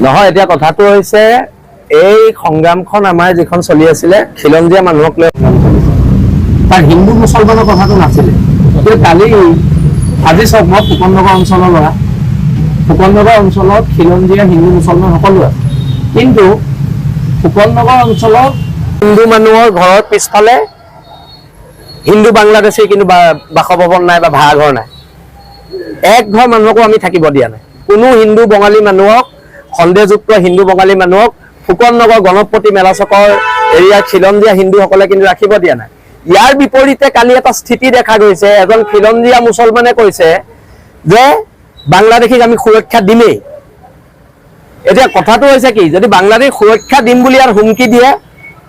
নহয় এতিয়া কথাটো হৈছে এই সংগ্ৰামখন আমাৰ যিখন চলি আছিলে খিলঞ্জীয়া মানুহক লৈ তাৰ হিন্দু মুছলমানৰ কথাটো নাছিলে। কালি আজি চব মই ফুকননগৰ অঞ্চলৰ ল'ৰা, ফুকননগৰ অঞ্চলত খিলঞ্জীয়া হিন্দু মুছলমান সকলো আছে, কিন্তু ফুকননগৰ অঞ্চলত হিন্দু মানুহৰ ঘৰৰ পিছফালে হিন্দু বাংলাদেশী কিন্তু বাসভৱন নাই বা ভাড়াঘৰ নাই। এক ঘৰ মানুহকো আমি থাকিব দিয়া নাই। কোনো হিন্দু বঙালী মানুহক সন্দেহযুক্ত হিন্দু বঙালী মানুহক ফুকননগৰ গণপতি মেলা চকৰ এৰিয়াৰ খিলঞ্জীয়া হিন্দুসকলে কিন্তু ৰাখিব দিয়া নাই। ইয়াৰ বিপৰীতে কালি এটা স্থিতি দেখা গৈছে, এজন খিলঞ্জীয়া মুছলমানে কৈছে যে বাংলাদেশীক আমি সুৰক্ষা দিমেই। এতিয়া কথাটো হৈছে কি, যদি বাংলাদেশ সুৰক্ষা দিম বুলি ইয়াৰ হুমকি দিয়ে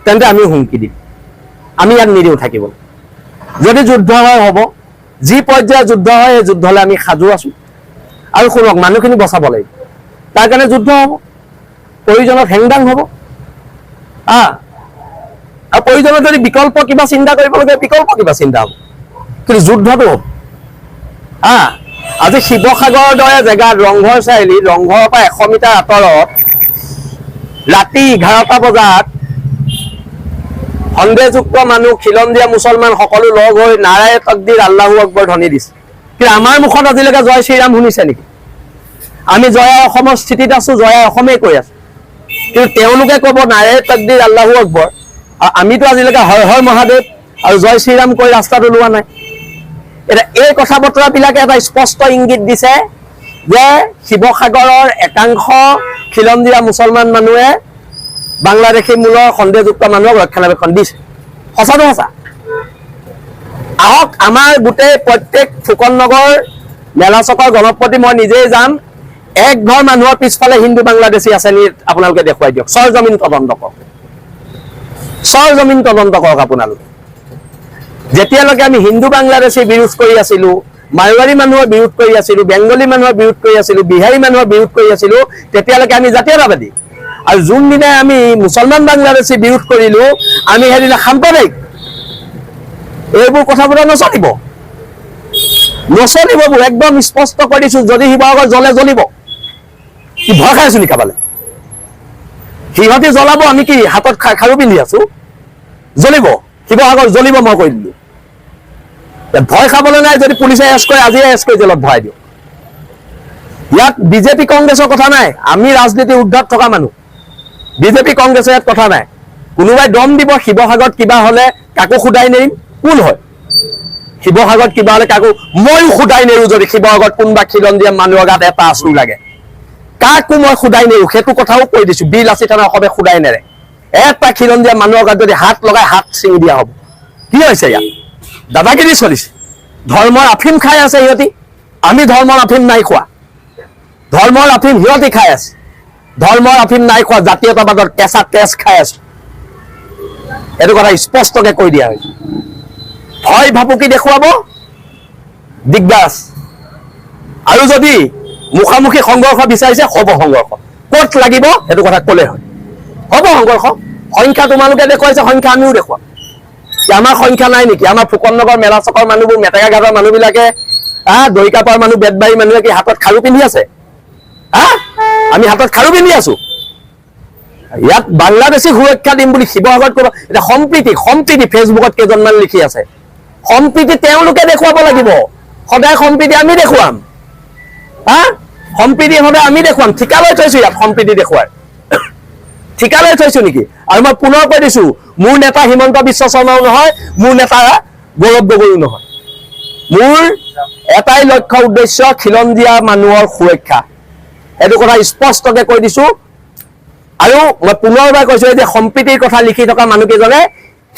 তেন্তে আমি হুমকি দিম, আমি ইয়াত নিদিওঁ থাকিব। যদি যুদ্ধ হয় হ'ব, যি পৰ্যায়ৰ যুদ্ধ হয় সেই যুদ্ধলৈ আমি সাজু আছো। আৰু শুনক, মানুহখিনি বচাব লাগিব, তাৰ কাৰণে যুদ্ধ হ'ব, প্ৰয়োজনত হেংদাং হ'ব। আৰু প্ৰয়োজনত যদি বিকল্প কিবা চিন্তা কৰিব লাগে বিকল্প কিবা চিন্তা হ'ব, কিন্তু যুদ্ধটো হ'ব। আজি শিৱসাগৰৰ দৰে জেগাত ৰংঘৰ চাৰিআলি, ৰংঘৰৰ পৰা 100 মিটাৰ আঁতৰত ৰাতি 11টা বজাত সন্দেহযুক্ত মানুহ খিলঞ্জীয়া মুছলমান সকলো লগ হৈ নাৰায়ে তকবীৰ আল্লাহু আকবৰ ধ্বনি দিছে। কিন্তু আমাৰ মুখত আজিলৈকে জয় শ্ৰীৰাম শুনিছে নেকি? আমি জয় অসমৰ স্থিতিত আছো, জয় অসমেই কৈ আছো, কিন্তু তেওঁলোকে ক'ব নাৰায়ে তকবীৰ আল্লাহু আকবৰ, আৰু আমিতো আজিলৈকে হৰ হৰ মহাদেৱ আৰু জয় শ্ৰীৰাম কৈ ৰাস্তাত ওলোৱা নাই। এতিয়া এই কথা বতৰাবিলাকে এটা স্পষ্ট ইংগিত দিছে যে শিৱসাগৰৰ একাংশ খিলঞ্জীয়া মুছলমান মানুহে বাংলাদেশী মূলৰ সন্দেহযুক্ত মানুহক ৰক্ষণাবেক্ষণ দিছে। সঁচাটো সঁচা। আহক, আমাৰ গোটেই প্ৰত্যেক ফুকননগৰ মেলা চকৰ গণপতি মই নিজেই যাম, এক ঘৰ মানুহৰ পিছফালে হিন্দু বাংলাদেশী আছে নি আপোনালোকে দেখুৱাই দিয়ক। সৰজমিন তদন্ত কৰক, সৰজমিন তদন্ত কৰক আপোনালোকে। যেতিয়ালৈকে আমি হিন্দু বাংলাদেশী বিৰোধ কৰি আছিলো, মাৰোৱাৰী মানুহৰ বিৰোধ কৰি আছিলো, বেংগলী মানুহৰ বিৰোধ কৰি আছিলো, বিহাৰী মানুহৰ বিৰোধ কৰি আছিলো, তেতিয়ালৈকে আমি জাতীয়তাবাদী। আৰু যোনদিনাই আমি মুছলমান বাংলাদেশী বিৰোধ কৰিলো, আমি সেইদিনা সাম্প্ৰদায়িক। এইবোৰ কথাবোৰ নচলিব, নচলিব। একদম স্পষ্ট কৰি দিছো, যদি শিৱসাগৰ জ্বলে জ্বলিব। কি ভয় খাই আছো নেকি কাবালে? সিহঁতি জ্বলাব, আমি কি হাতত খাৰু পিন্ধি আছো? জ্বলিব, শিৱসাগৰ জ্বলিব, মই কৈ দিলো। ভয় খাবলৈ নাই। যদি পুলিচে এৰেষ্ট কৰে, আজিয়ে এৰেষ্ট কৰি জেলত ভৰাই দিওঁ। ইয়াত বিজেপি কংগ্ৰেছৰ কথা নাই, আমি ৰাজনীতি উৰ্ধত থকা মানুহ। বিজেপি কংগ্ৰেছৰ ইয়াত কথা নাই। কোনোবাই দম দিব শিৱসাগৰত কিবা হলে কাকো সোধাই নেৰিম, কোন হয়? শিৱসাগৰত কিবা হলে কাকো ময়ো সোধাই নেৰো। যদি শিৱসাগৰত কোনোবা খিলঞ্জীয়া মানুহৰ গাত এটা আঁচু লাগে, কাকো মই সোধাই নেৰো। সেইটো কথাও কৈ দিছো, বিল আছে থানা অসমে সোধাই নেৰে। এটা খিলঞ্জীয়া মানুহৰ গাত যদি হাত লগাই হাত ছিঙি দিয়া হ'ব। কি হৈছে ইয়াত? দাদাগিৰি চলিছে। ধৰ্মৰ আফিম খাই আছে সিহঁতি, আমি ধৰ্মৰ আফিম নাই খোৱা। ধৰ্মৰ আফিম সিহঁতি খাই আছে, ধৰ্মৰ আফিম নাই খোৱা। জাতীয়তাবাদৰ কেঁচা তেজ খাই আছো, এইটো কথা স্পষ্টকে কৈ দিয়া হৈছে। ভয় ভাবুকি দেখুৱাব, দিগদাৰ আছে। আৰু যদি মুখামুখি সংঘৰ্ষ বিচাৰিছে, হ'ব সংঘৰ্ষ। ক'ত লাগিব সেইটো কথা ক'লে হয়, হ'ব সংঘৰ্ষ। সংখ্যা তোমালোকে দেখুৱাইছে, সংখ্যা আমিও দেখুৱাম। আমাৰ সংখ্যা নাই নেকি? আমাৰ ফুকননগৰ মেলা চকৰ মানুহবোৰ, মেটেকা ঘাটৰ মানুহবিলাকে, দৰিকাপাৰ মানুহ, বেতবাৰী মানুহে কি হাতত খাৰু পিন্ধি আছে? আমি হাতত খাৰু পিন্ধি আছো। ইয়াত বাংলাদেশী সুৰক্ষা দিম বুলি শিৱসাগৰত ক'ব। এতিয়া সম্প্ৰীতি ফেচবুকত কেইজনমান লিখি আছে। সম্প্ৰীতি তেওঁলোকে দেখুৱাব লাগিব, সদায় সম্প্ৰীতি আমি দেখুৱাম। সম্প্ৰীতি সদায় আমি দেখুৱাম। ঠিকা লৈ থৈছো ইয়াত সম্প্ৰীতি দেখুৱাই, ঠিকা লৈ থৈছো নেকি? আৰু মই পুনৰ কৈ দিছো, মোৰ নেতা হিমন্ত বিশ্ব শৰ্মাও নহয়, মোৰ নেতা গৌৰৱ গগৈও নহয়। মোৰ এটাই লক্ষ্য উদ্দেশ্য, খিলঞ্জীয়া মানুহৰ সুৰক্ষা। এইটো কথা স্পষ্টকে কৈ দিছো। আৰু মই পুনৰবাৰ কৈছো, যে সম্প্ৰীতিৰ কথা লিখি থকা মানুহকেইজনে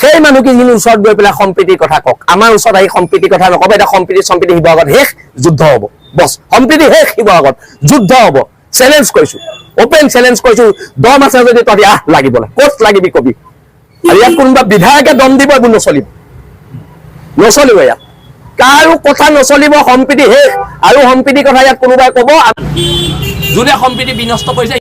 সেই মানুহকেইজনীৰ ওচৰত গৈ পেলাই সম্প্ৰীতিৰ কথা কওক। আমাৰ ওচৰত আহি সম্প্ৰীতিৰ কথা নকব। এতিয়া সম্প্ৰীতি শিৱসাগৰত শেষ, যুদ্ধ হ'ব। বছ, সম্প্ৰীতি শেষ, শিৱসাগৰত যুদ্ধ হ'ব। চেলেঞ্জ কৰিছো, অপেন চেলেঞ্জ কৰিছো। দম আছে যদি তহঁতি আহ লাগিবলৈ, ক'ত লাগিবি কবি। আৰু ইয়াত কোনোবা বিধায়কে দম দিব, এইবোৰ নচলিব, নচলিব। ইয়াত কাৰো কথা নচলিব। সম্প্ৰীতি শেষ। আৰু সম্প্ৰীতিৰ কথা ইয়াত কোনোবাই কব, যোনে সম্প্ৰীতি বিনষ্ট কৰিছে